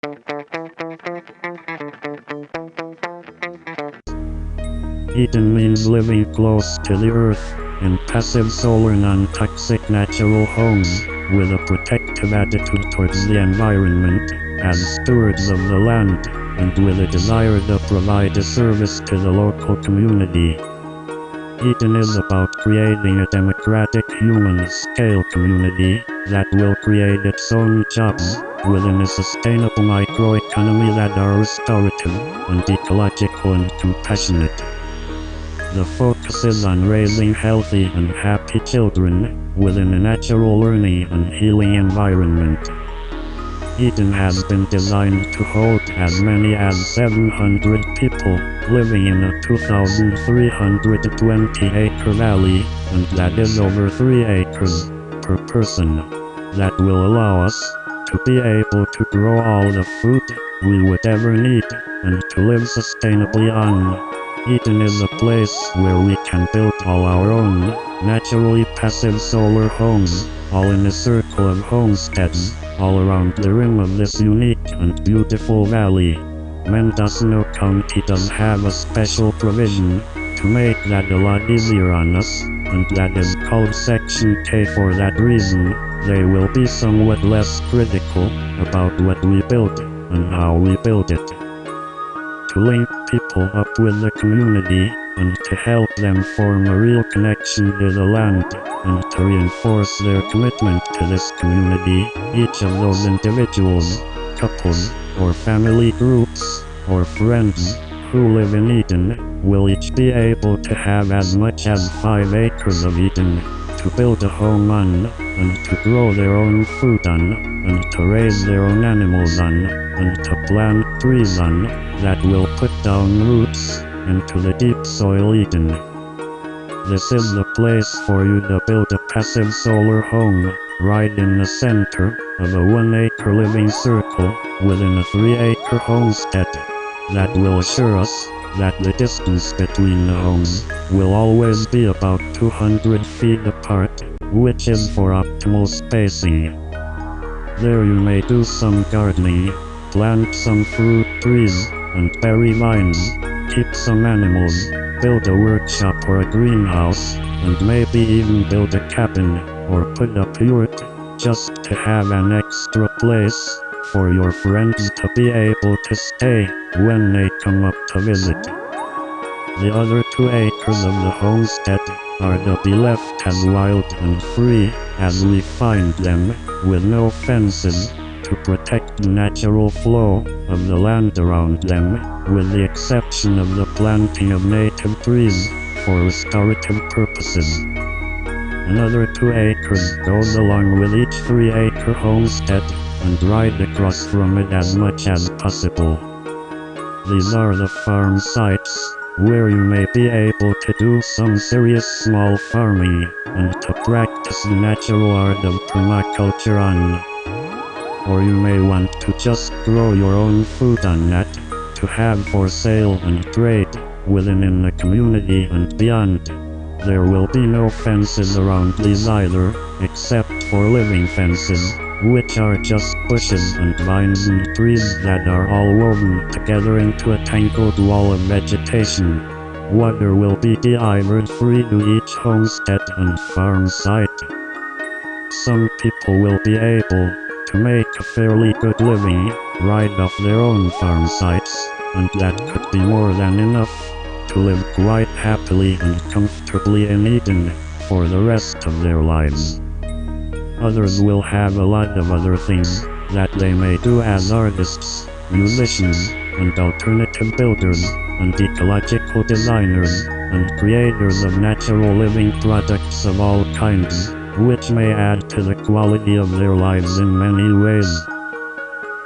Eden means living close to the earth, in passive solar non-toxic natural homes, with a protective attitude towards the environment, as stewards of the land, and with a desire to provide a service to the local community. Eden is about creating a democratic human-scale community that will create its own jobs within a sustainable microeconomy that are restorative and ecological and compassionate. The focus is on raising healthy and happy children within a natural learning and healing environment. Eden has been designed to hold as many as 700 people living in a 2,320-acre valley, and that is over 3 acres per person. That will allow us to be able to grow all the food we would ever need and to live sustainably on. Eden is a place where we can build all our own, naturally passive solar homes, all in a circle of homesteads, all around the rim of this unique and beautiful valley. Mendocino County does have a special provision to make that a lot easier on us, and that is called Section K. For that reason, they will be somewhat less critical about what we build and how we build it. To link people up with the community, and to help them form a real connection to the land, and to reinforce their commitment to this community, each of those individuals, couples, or family groups, or friends, who live in Eden, will each be able to have as much as 5 acres of Eden to build a home on, and to grow their own food on, and to raise their own animals on, and to plant trees on, that will put down roots into the deep soil Eden. This is the place for you to build a passive solar home, right in the center of a 1-acre living circle, within a 3-acre homestead. That will assure us that the distance between the homes will always be about 200 feet apart, which is for optimal spacing. There you may do some gardening, plant some fruit trees and berry vines, keep some animals, build a workshop or a greenhouse, and maybe even build a cabin or put up a yurt, just to have an extra place for your friends to be able to stay when they come up to visit. The other 2 acres of the homestead are to be left as wild and free as we find them, with no fences, to protect the natural flow of the land around them, with the exception of the planting of native trees for restorative purposes. Another 2 acres goes along with each 3-acre homestead, and right across from it as much as possible. These are the farm sites, where you may be able to do some serious small farming, and to practice the natural art of permaculture on. Or you may want to just grow your own food on that, to have for sale and trade, within in the community and beyond. There will be no fences around these either, except for living fences, which are just bushes and vines and trees that are all woven together into a tangled wall of vegetation. Water will be delivered free to each homestead and farm site. Some people will be able to make a fairly good living right off their own farm sites, and that could be more than enough to live quite happily and comfortably in Eden for the rest of their lives. Others will have a lot of other things that they may do as artists, musicians, and alternative builders, and ecological designers, and creators of natural living products of all kinds, which may add to the quality of their lives in many ways.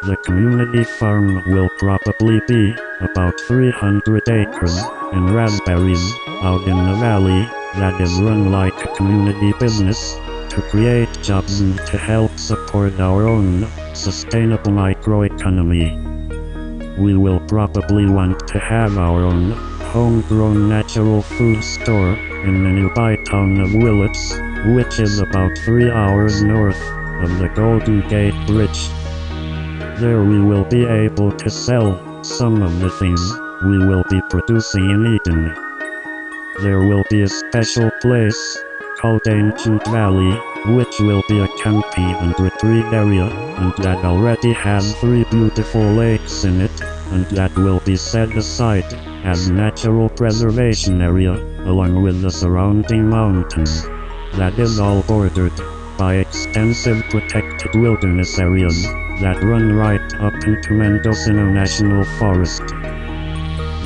The community farm will probably be about 300 acres in raspberries out in the valley, that is run like a community business to create jobs and to help support our own sustainable microeconomy. We will probably want to have our own homegrown natural food store in the nearby town of Willits, which is about 3 hours north of the Golden Gate Bridge. There we will be able to sell some of the things we will be producing in Eden. There will be a special place called Ancient Valley, which will be a camping and retreat area, and that already has 3 beautiful lakes in it, and that will be set aside as natural preservation area, along with the surrounding mountains. That is all bordered by extensive protected wilderness areas that run right up into Mendocino National Forest.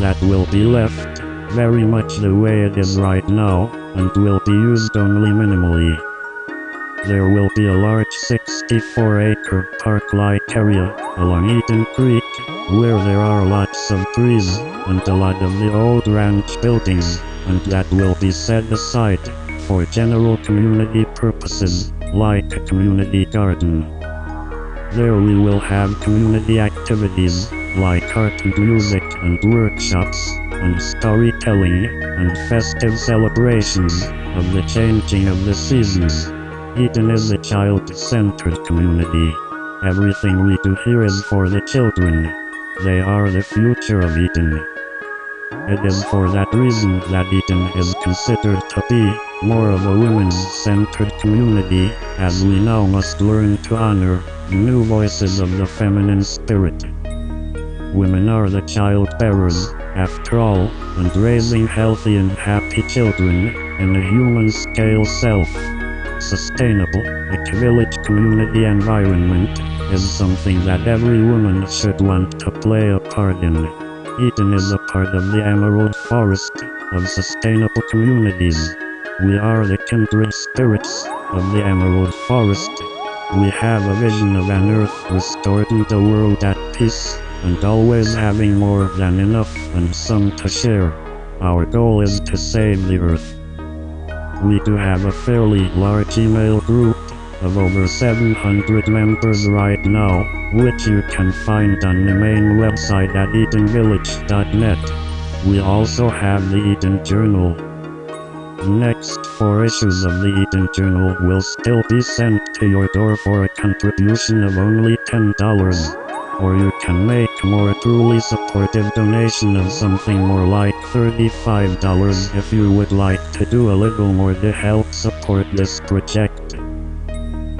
That will be left very much the way it is right now, and will be used only minimally. There will be a large 64-acre park-like area along Eden Creek, where there are lots of trees and a lot of the old ranch buildings, and that will be set aside for general community purposes, like a community garden. There we will have community activities like art and music and workshops and storytelling and festive celebrations of the changing of the seasons. Eden is a child-centered community. Everything we do here is for the children. They are the future of Eden. It is for that reason that Eden is considered to be more of a women's-centered community, as we now must learn to honor new voices of the feminine spirit. Women are the child-bearers, after all, and raising healthy and happy children in a human-scale self-sustainable, EcoVillage community environment is something that every woman should want to play a part in. Eden is a part of the Emerald Forest of sustainable communities. We are the kindred spirits of the Emerald Forest. We have a vision of an earth restored and a world at peace, and always having more than enough and some to share. Our goal is to save the earth. We do have a fairly large email group of over 700 members right now, which you can find on the main website at edenvillage.net. We also have the Eden Journal. The next 4 issues of the Eden Journal will still be sent to your door for a contribution of only $10. Or you can make a more truly supportive donation of something more like $35 if you would like to do a little more to help support this project.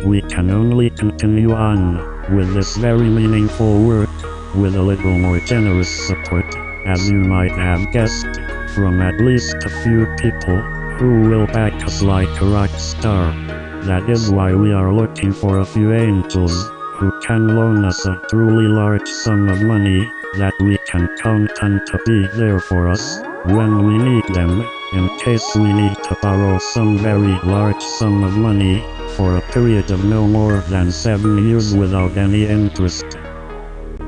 We can only continue on with this very meaningful work with a little more generous support, as you might have guessed, from at least a few people who will back us like a rock star. That is why we are looking for a few angels who can loan us a truly large sum of money that we can count on to be there for us when we need them, in case we need to borrow some very large sum of money for a period of no more than 7 years without any interest.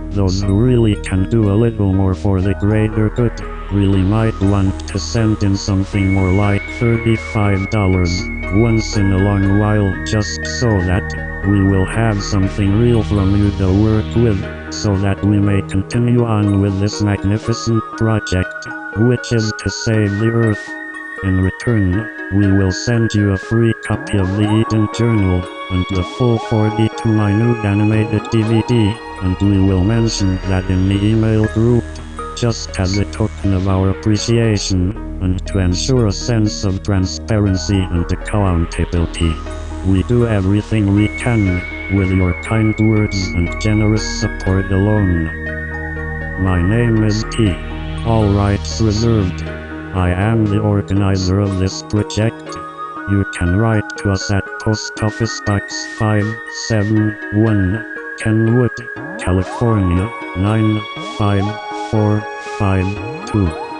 Those who really can do a little more for the greater good really might want to send in something more like $35 once in a long while, just so that we will have something real from you to work with, so that we may continue on with this magnificent project, which is to save the earth. In return, we will send you a free copy of the Eden Journal and the full 42-minute animated DVD, and we will mention that in the email group, just as a token of our appreciation, and to ensure a sense of transparency and accountability. We do everything we can with your kind words and generous support alone. My name is P. All rights reserved. I am the organizer of this project. You can write to us at Post Office Box 571, Kenwood, California 95452.